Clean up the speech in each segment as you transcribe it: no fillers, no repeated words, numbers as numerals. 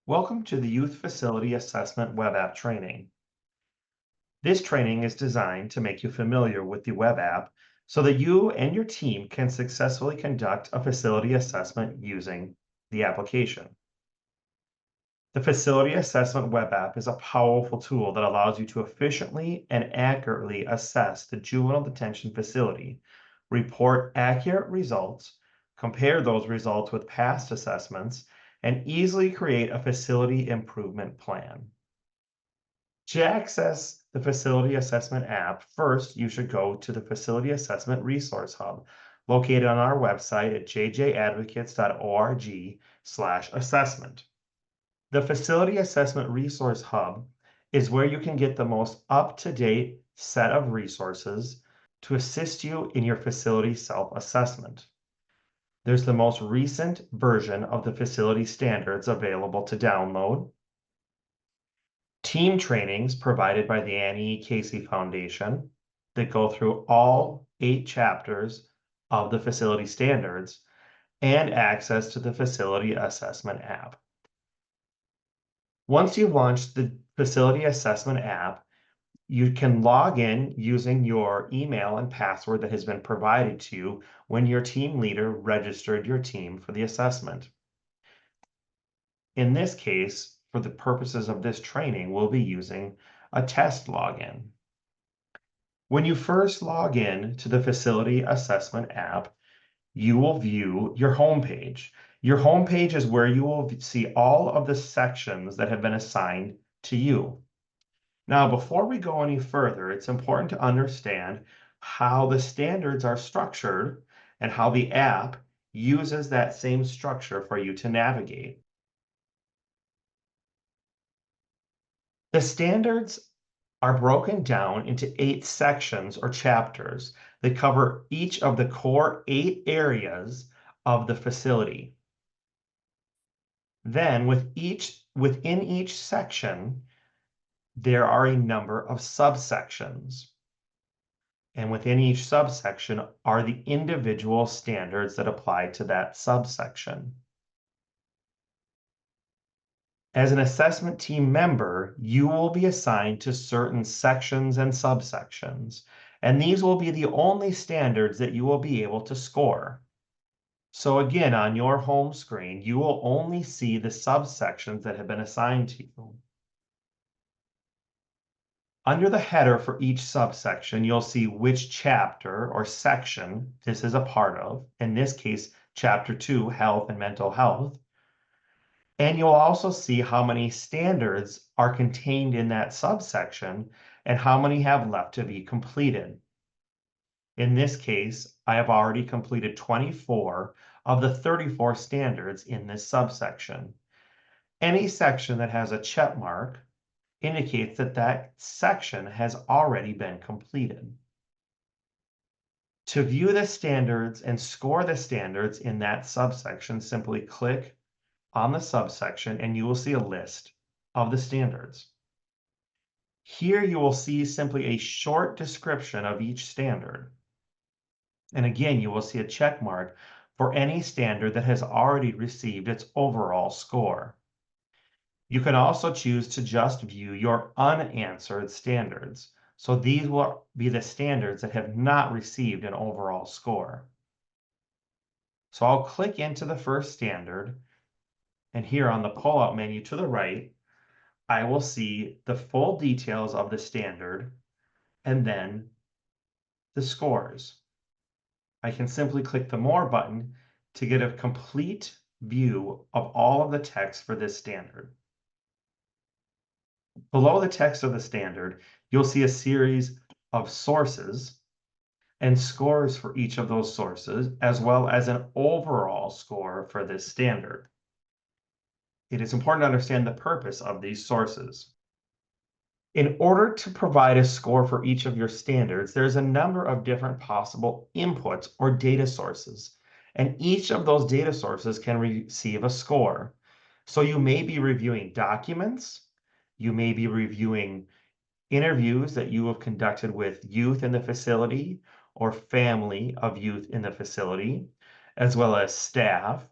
Welcome to the Youth Facility Assessment Web App training. This training is designed to make you familiar with the web app so that you and your team can successfully conduct a facility assessment using the application. The Facility Assessment Web App is a powerful tool that allows you to efficiently and accurately assess the juvenile detention facility, report accurate results, compare those results with past assessments, and easily create a facility improvement plan. To access the Facility Assessment app, first you should go to the Facility Assessment Resource Hub located on our website at jjadvocates.org/assessment. The Facility Assessment Resource Hub is where you can get the most up-to-date set of resources to assist you in your facility self-assessment. There's the most recent version of the facility standards available to download, team trainings provided by the Annie E. Casey Foundation that go through all 8 chapters of the facility standards, and access to the Facility Assessment app. Once you've launched the Facility Assessment app, you can log in using your email and password that has been provided to you when your team leader registered your team for the assessment. In this case, for the purposes of this training, we'll be using a test login. When you first log in to the Facility Assessment app, you will view your home page. Your home page is where you will see all of the sections that have been assigned to you. Now, before we go any further, it's important to understand how the standards are structured and how the app uses that same structure for you to navigate. The standards are broken down into 8 sections or chapters that cover each of the core 8 areas of the facility. Then within each section, there are a number of subsections. And within each subsection are the individual standards that apply to that subsection. As an assessment team member, you will be assigned to certain sections and subsections, and these will be the only standards that you will be able to score. So again, on your home screen, you will only see the subsections that have been assigned to you. Under the header for each subsection, you'll see which chapter or section this is a part of. In this case, Chapter 2, Health and Mental Health. And you'll also see how many standards are contained in that subsection and how many have left to be completed. In this case, I have already completed 24 of the 34 standards in this subsection. Any section that has a check mark indicates that that section has already been completed. To view the standards and score the standards in that subsection, simply click on the subsection and you will see a list of the standards. Here you will see simply a short description of each standard. And again, you will see a check mark for any standard that has already received its overall score. You can also choose to just view your unanswered standards. So these will be the standards that have not received an overall score. So I'll click into the first standard, and here on the pull-out menu to the right, I will see the full details of the standard and then the scores. I can simply click the More button to get a complete view of all of the text for this standard. Below the text of the standard, you'll see a series of sources and scores for each of those sources, as well as an overall score for this standard. It is important to understand the purpose of these sources. In order to provide a score for each of your standards, there's a number of different possible inputs or data sources, and each of those data sources can receive a score. So you may be reviewing documents, you may be reviewing interviews that you have conducted with youth in the facility or family of youth in the facility, as well as staff,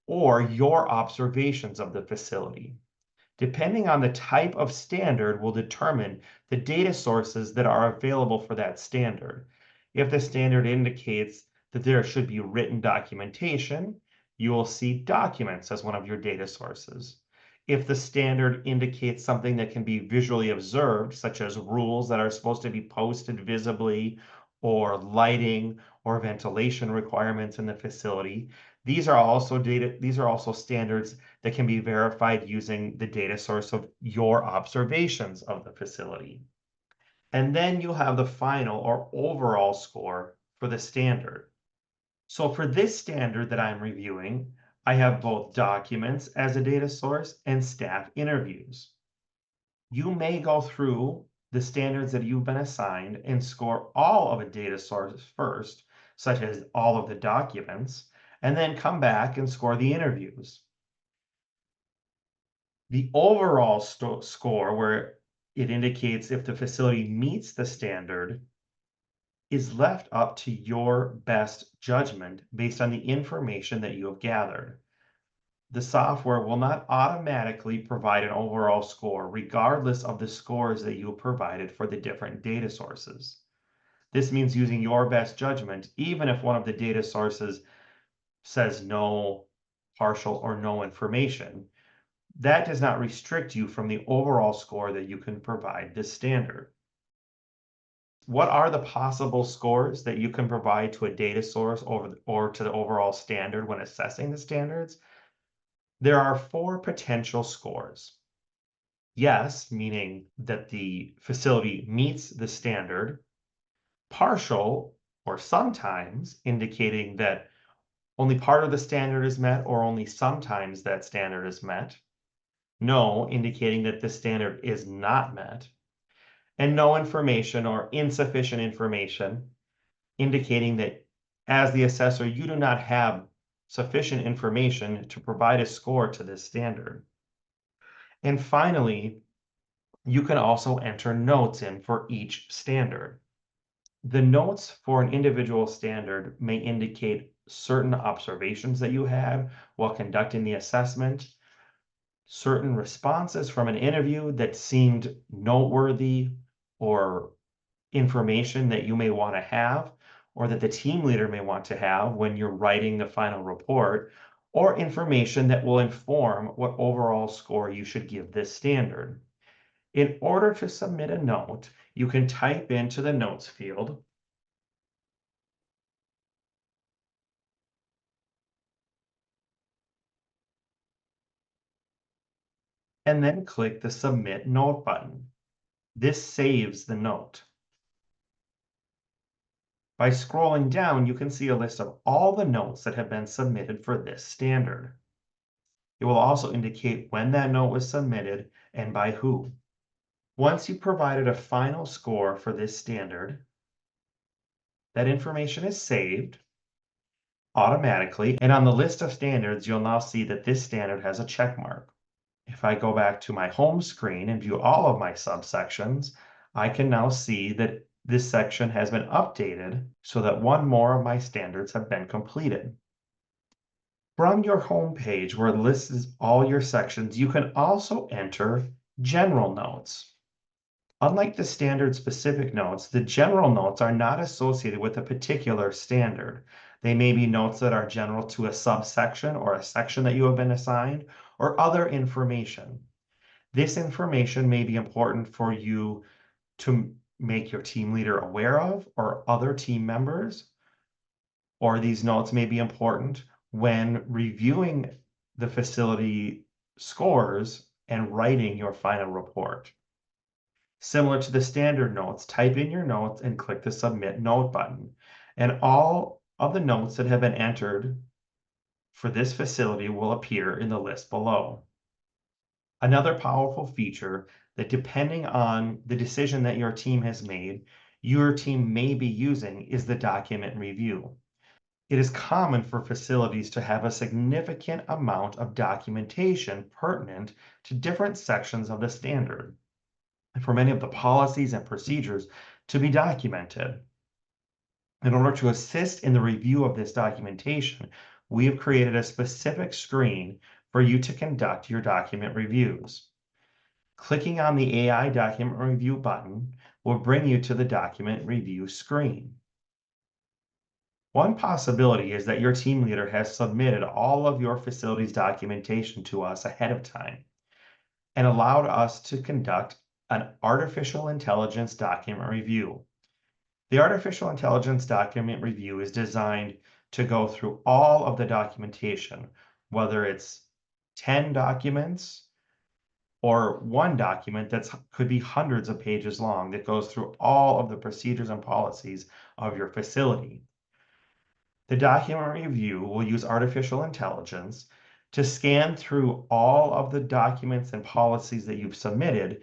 or your observations of the facility. Depending on the type of standard will determine the data sources that are available for that standard. If the standard indicates that there should be written documentation, you will see documents as one of your data sources. If the standard indicates something that can be visually observed, such as rules that are supposed to be posted visibly, or lighting or ventilation requirements in the facility, these are also standards that can be verified using the data source of your observations of the facility. And then you'll have the final or overall score for the standard. So for this standard that I'm reviewing, I have both documents as a data source and staff interviews. You may go through the standards that you've been assigned and score all of a data source first, such as all of the documents, and then come back and score the interviews. The overall score, where it indicates if the facility meets the standard, is left up to your best judgment based on the information that you have gathered. The software will not automatically provide an overall score, regardless of the scores that you have provided for the different data sources. This means using your best judgment, even if one of the data sources says no, partial, or no information. That does not restrict you from the overall score that you can provide this standard. What are the possible scores that you can provide to a data source or to the overall standard when assessing the standards? There are 4 potential scores. Yes, meaning that the facility meets the standard. Partial, or sometimes, indicating that only part of the standard is met or only sometimes that standard is met. No, indicating that the standard is not met. And no information or insufficient information, indicating that as the assessor, you do not have sufficient information to provide a score to this standard. And finally, you can also enter notes in for each standard. The notes for an individual standard may indicate certain observations that you had while conducting the assessment, certain responses from an interview that seemed noteworthy, or information that you may want to have, or that the team leader may want to have when you're writing the final report, or information that will inform what overall score you should give this standard. In order to submit a note, you can type into the notes field and then click the Submit Note button. This saves the note. By scrolling down, you can see a list of all the notes that have been submitted for this standard. It will also indicate when that note was submitted and by who. Once you've provided a final score for this standard, that information is saved automatically, and on the list of standards, you'll now see that this standard has a check mark. If I go back to my home screen and view all of my subsections, I can now see that this section has been updated so that one more of my standards have been completed. From your home page, where it lists all your sections, you can also enter general notes. Unlike the standard specific notes, the general notes are not associated with a particular standard. They may be notes that are general to a subsection or a section that you have been assigned, or other information. This information may be important for you to make your team leader aware of, or other team members, or these notes may be important when reviewing the facility scores and writing your final report. Similar to the standard notes, type in your notes and click the Submit Note button. And all of the notes that have been entered for this facility will appear in the list below. Another powerful feature that, depending on the decision that your team has made, your team may be using is the document review. It is common for facilities to have a significant amount of documentation pertinent to different sections of the standard, and for many of the policies and procedures to be documented. In order to assist in the review of this documentation, we have created a specific screen for you to conduct your document reviews. Clicking on the AI Document Review button will bring you to the document review screen. One possibility is that your team leader has submitted all of your facilities documentation to us ahead of time and allowed us to conduct an artificial intelligence document review. The artificial intelligence document review is designed to go through all of the documentation, whether it's 10 documents or one document that could be hundreds of pages long that goes through all of the procedures and policies of your facility. The document review will use artificial intelligence to scan through all of the documents and policies that you've submitted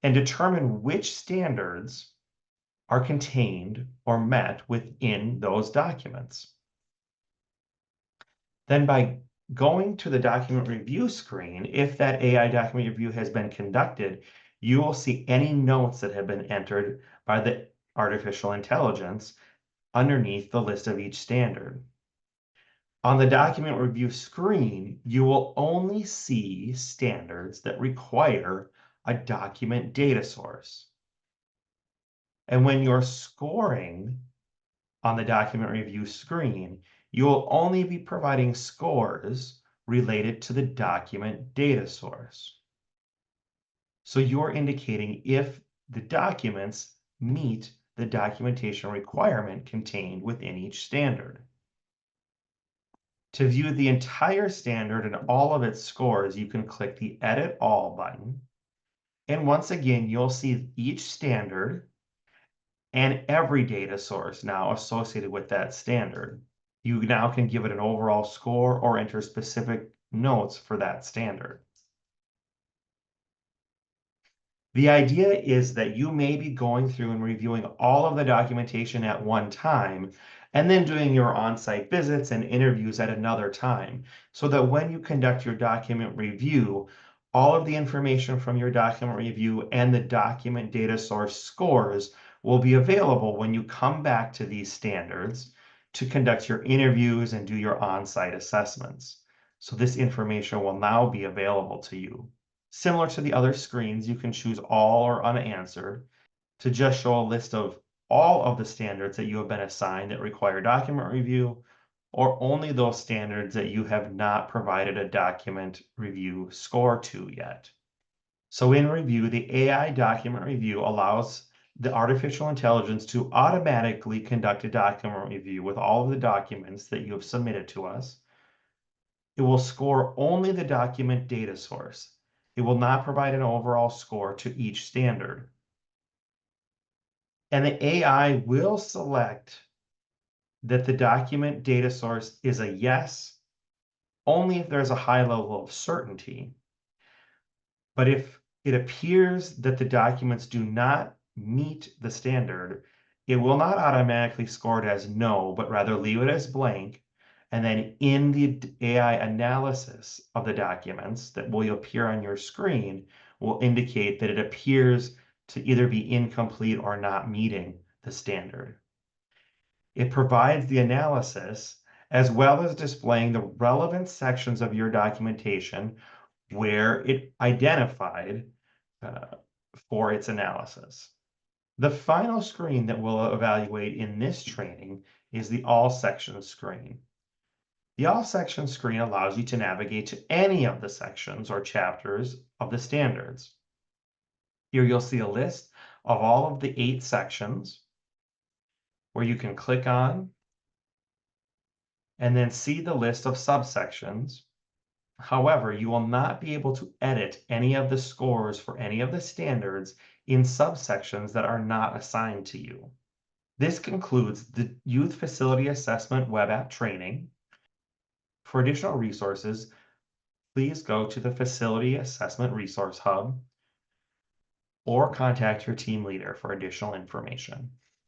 and determine which standards are contained or met within those documents. Then by going to the document review screen, if that AI document review has been conducted, you will see any notes that have been entered by the artificial intelligence underneath the list of each standard. On the document review screen, you will only see standards that require a document data source. And when you're scoring on the document review screen, you will only be providing scores related to the document data source. So you're indicating if the documents meet the documentation requirement contained within each standard. To view the entire standard and all of its scores, you can click the Edit All button. And once again, you'll see each standard and every data source now associated with that standard. You now can give it an overall score or enter specific notes for that standard. The idea is that you may be going through and reviewing all of the documentation at one time, and then doing your on-site visits and interviews at another time, so that when you conduct your document review, all of the information from your document review and the document data source scores will be available when you come back to these standards to conduct your interviews and do your on-site assessments. So this information will now be available to you. Similar to the other screens, you can choose all or unanswered to just show a list of all of the standards that you have been assigned that require document review, or only those standards that you have not provided a document review score to yet. So in review, the AI document review allows the artificial intelligence to automatically conduct a document review with all of the documents that you have submitted to us. It will score only the document data source. It will not provide an overall score to each standard. And the AI will select that the document data source is a yes, only if there's a high level of certainty. But if it appears that the documents do not meet the standard, it will not automatically score it as no, but rather leave it as blank. And then in the AI analysis of the documents that will appear on your screen will indicate that it appears to either be incomplete or not meeting the standard. It provides the analysis as well as displaying the relevant sections of your documentation where it identified for its analysis. The final screen that we'll evaluate in this training is the All Sections screen. The All Sections screen allows you to navigate to any of the sections or chapters of the standards. Here you'll see a list of all of the 8 sections where you can click on and then see the list of subsections. However, you will not be able to edit any of the scores for any of the standards in subsections that are not assigned to you. This concludes the Youth Facility Assessment web app training. For additional resources, please go to the Facility Assessment Resource Hub or contact your team leader for additional information.